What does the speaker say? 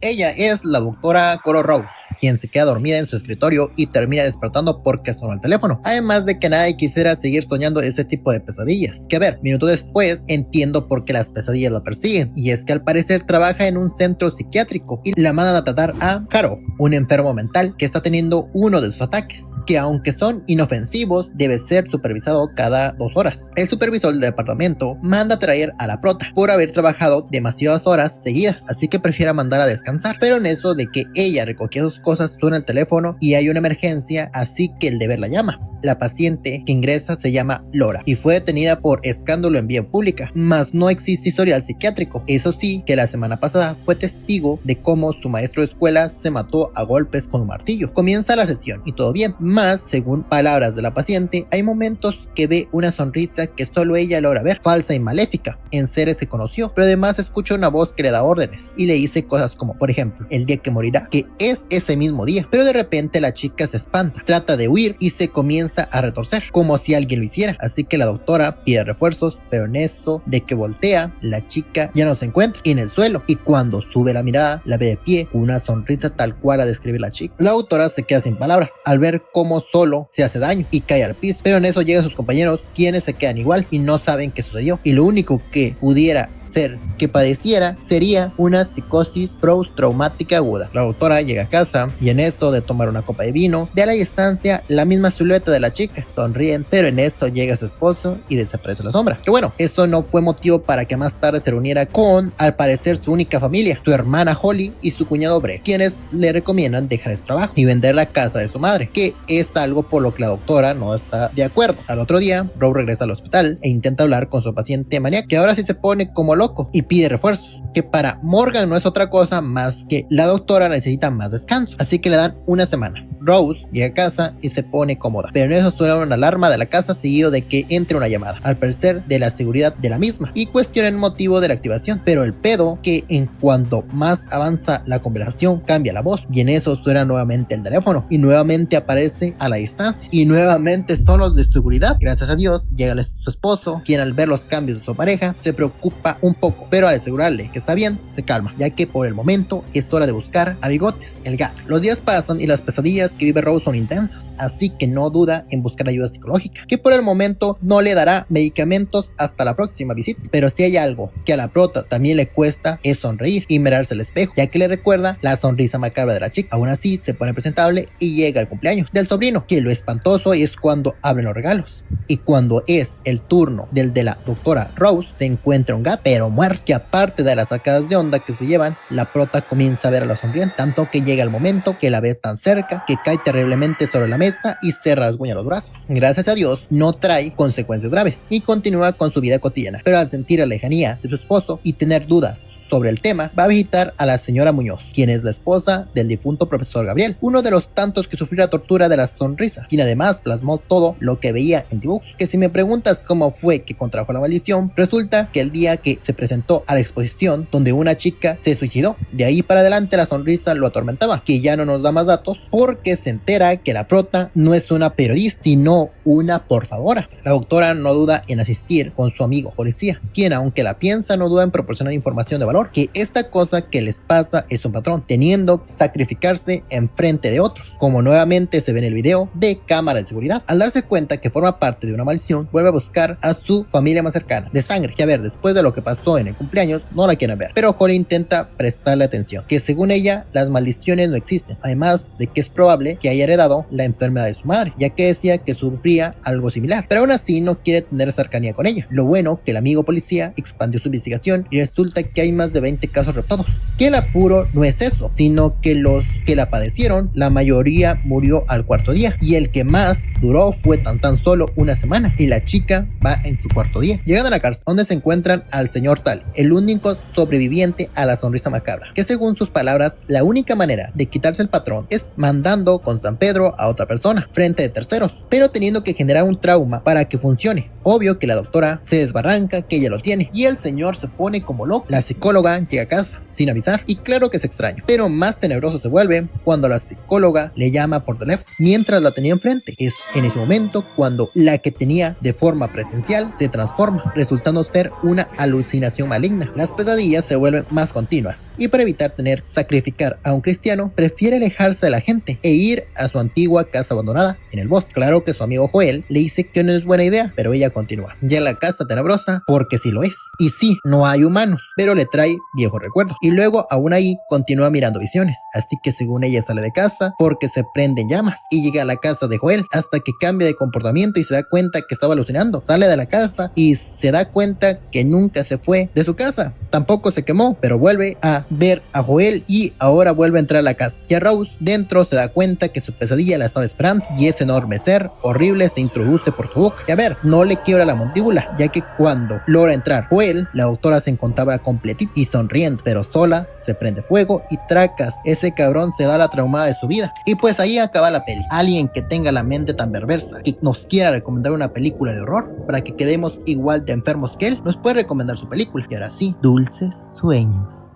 Ella es la doctora Coro Rose, quien se queda dormida en su escritorio y termina despertando porque sonó el teléfono. Además de que nadie quisiera seguir soñando ese tipo de pesadillas. Que a ver, minutos después entiendo por qué las pesadillas la persiguen, y es que al parecer trabaja en un centro psiquiátrico y la mandan a tratar a Haro, un enfermo mental que está teniendo uno de sus ataques, que aunque son inofensivos, debe ser supervisado cada 2 horas. El supervisor del departamento manda a traer a la prota por haber trabajado demasiadas horas seguidas, así que prefiere mandar a descansar. Pero en eso de que ella recogía sus cosas, suena el teléfono y hay una emergencia, así que el deber la llama. La paciente que ingresa se llama Laura y fue detenida por escándalo en vía pública, mas no existe historial psiquiátrico. Eso sí, que la semana pasada fue testigo de cómo su maestro de escuela se mató a golpes con un martillo. Comienza la sesión y todo bien, mas según palabras de la paciente, hay momentos que ve una sonrisa que solo ella logra ver, falsa y maléfica, en seres que conoció, pero además escucha una voz que le da órdenes y le dice cosas como, por ejemplo, el día que morirá, que es ese mismo día. Pero de repente la chica se espanta, trata de huir y se comienza a retorcer, como si alguien lo hiciera, así que la doctora pide refuerzos, pero en eso de que voltea, la chica ya no se encuentra en el suelo, y cuando sube la mirada, la ve de pie, con una sonrisa tal cual a describir la chica. La doctora se queda sin palabras, al ver cómo solo se hace daño, y cae al piso, pero en eso llegan sus compañeros, quienes se quedan igual, y no saben qué sucedió, y lo único que pudiera ser que padeciera, sería una psicosis postraumática aguda. La doctora llega a casa, y en eso de tomar una copa de vino, ve a la distancia la misma silueta de la chica, sonríen, pero en eso llega su esposo y desaparece la sombra. Que bueno, esto no fue motivo para que más tarde se reuniera con, al parecer, su única familia, su hermana Holly y su cuñado Brett, quienes le recomiendan dejar ese trabajo y vender la casa de su madre, que es algo por lo que la doctora no está de acuerdo. Al otro día, Rose regresa al hospital e intenta hablar con su paciente maníaco, que ahora sí se pone como loco y pide refuerzos, que para Morgan no es otra cosa más que la doctora necesita más descanso, así que le dan una semana. Rose llega a casa y se pone cómoda, pero en eso suena una alarma de la casa seguido de que entre una llamada, al parecer de la seguridad de la misma, y cuestiona el motivo de la activación, pero el pedo que en cuanto más avanza la conversación cambia la voz, y en eso suena nuevamente el teléfono y nuevamente aparece a la distancia y nuevamente son los de seguridad. Gracias a Dios llega su esposo, quien al ver los cambios de su pareja se preocupa un poco, pero al asegurarle que está bien se calma, ya que por el momento es hora de buscar a Bigotes, el gato. Los días pasan y las pesadillas que vive Rose son intensas, así que no duda en buscar ayuda psicológica, que por el momento no le dará medicamentos hasta la próxima visita. Pero si hay algo que a la prota también le cuesta, es sonreír y mirarse al espejo, ya que le recuerda la sonrisa macabra de la chica. Aún así se pone presentable y llega el cumpleaños del sobrino, que lo espantoso es cuando abren los regalos, y cuando es el turno del de la doctora Rose se encuentra un gato, pero muerto, que aparte de las sacadas de onda que se llevan, la prota comienza a ver a la sonriente, tanto que llega el momento que la ve tan cerca que cae terriblemente sobre la mesa y se rasguña los brazos. Gracias a Dios no trae consecuencias graves y continúa con su vida cotidiana, pero al sentir la lejanía de su esposo y tener dudas sobre el tema, va a visitar a la señora Muñoz, quien es la esposa del difunto profesor Gabriel, uno de los tantos que sufrió la tortura de la sonrisa, quien además plasmó todo lo que veía en dibujos. Que si me preguntas cómo fue que contrajo la maldición, resulta que el día que se presentó a la exposición donde una chica se suicidó, de ahí para adelante la sonrisa lo atormentaba, que ya no nos da más datos porque se entera que la prota no es una periodista, sino una portadora. La doctora no duda en asistir con su amigo policía, quien aunque la piensa no duda en proporcionar información de valor, que esta cosa que les pasa es un patrón, teniendo que sacrificarse en frente de otros, como nuevamente se ve en el video de cámara de seguridad. Al darse cuenta que forma parte de una maldición, vuelve a buscar a su familia más cercana, de sangre, que a ver, después de lo que pasó en el cumpleaños, no la quieren ver, pero Holly intenta prestarle atención, que según ella, las maldiciones no existen, además de que es probable que haya heredado la enfermedad de su madre, ya que decía que sufría algo similar, pero aún así no quiere tener cercanía con ella. Lo bueno que el amigo policía expandió su investigación y resulta que hay más de 20 casos reportados, que el apuro no es eso, sino que los que la padecieron, la mayoría murió al 4.º día, y el que más duró fue tan solo una semana, y la chica va en su 4.º día. Llegan a la cárcel, donde se encuentran al señor Tal, el único sobreviviente a la sonrisa macabra, que según sus palabras, la única manera de quitarse el patrón es mandando con San Pedro a otra persona, frente de terceros, pero teniendo que generar un trauma para que funcione. Obvio que la doctora se desbarranca que ella lo tiene, y el señor se pone como loco. La psicóloga llega a casa, sin avisar, y claro que es extraño. Pero más tenebroso se vuelve cuando la psicóloga le llama por teléfono mientras la tenía enfrente. Es en ese momento cuando la que tenía de forma presencial se transforma, resultando ser una alucinación maligna. Las pesadillas se vuelven más continuas, y para evitar tener que sacrificar a un cristiano, prefiere alejarse de la gente e ir a su antigua casa abandonada en el bosque. Claro que su amigo Joel le dice que no es buena idea, pero ella continúa. Ya la casa tenebrosa, porque sí lo es. Y sí, no hay humanos, pero le trae viejos recuerdos. Y luego aún ahí continúa mirando visiones. Así que según ella sale de casa porque se prenden llamas y llega a la casa de Joel hasta que cambia de comportamiento y se da cuenta que estaba alucinando. Sale de la casa y se da cuenta que nunca se fue de su casa. Tampoco se quemó, pero vuelve a ver a Joel y ahora vuelve a entrar a la casa. Ya Rose dentro se da cuenta que su pesadilla la estaba esperando y ese enorme ser horrible se introduce por su boca. Y a ver, no le quiebra la mandíbula, ya que cuando logra entrar Joel, la doctora se encontraba completita y sonriendo, pero sola, se prende fuego y tracas, ese cabrón se da la traumada de su vida. Y pues ahí acaba la peli. Alguien que tenga la mente tan perversa y nos quiera recomendar una película de horror para que quedemos igual de enfermos que él, nos puede recomendar su película. Y ahora sí, dulces sueños.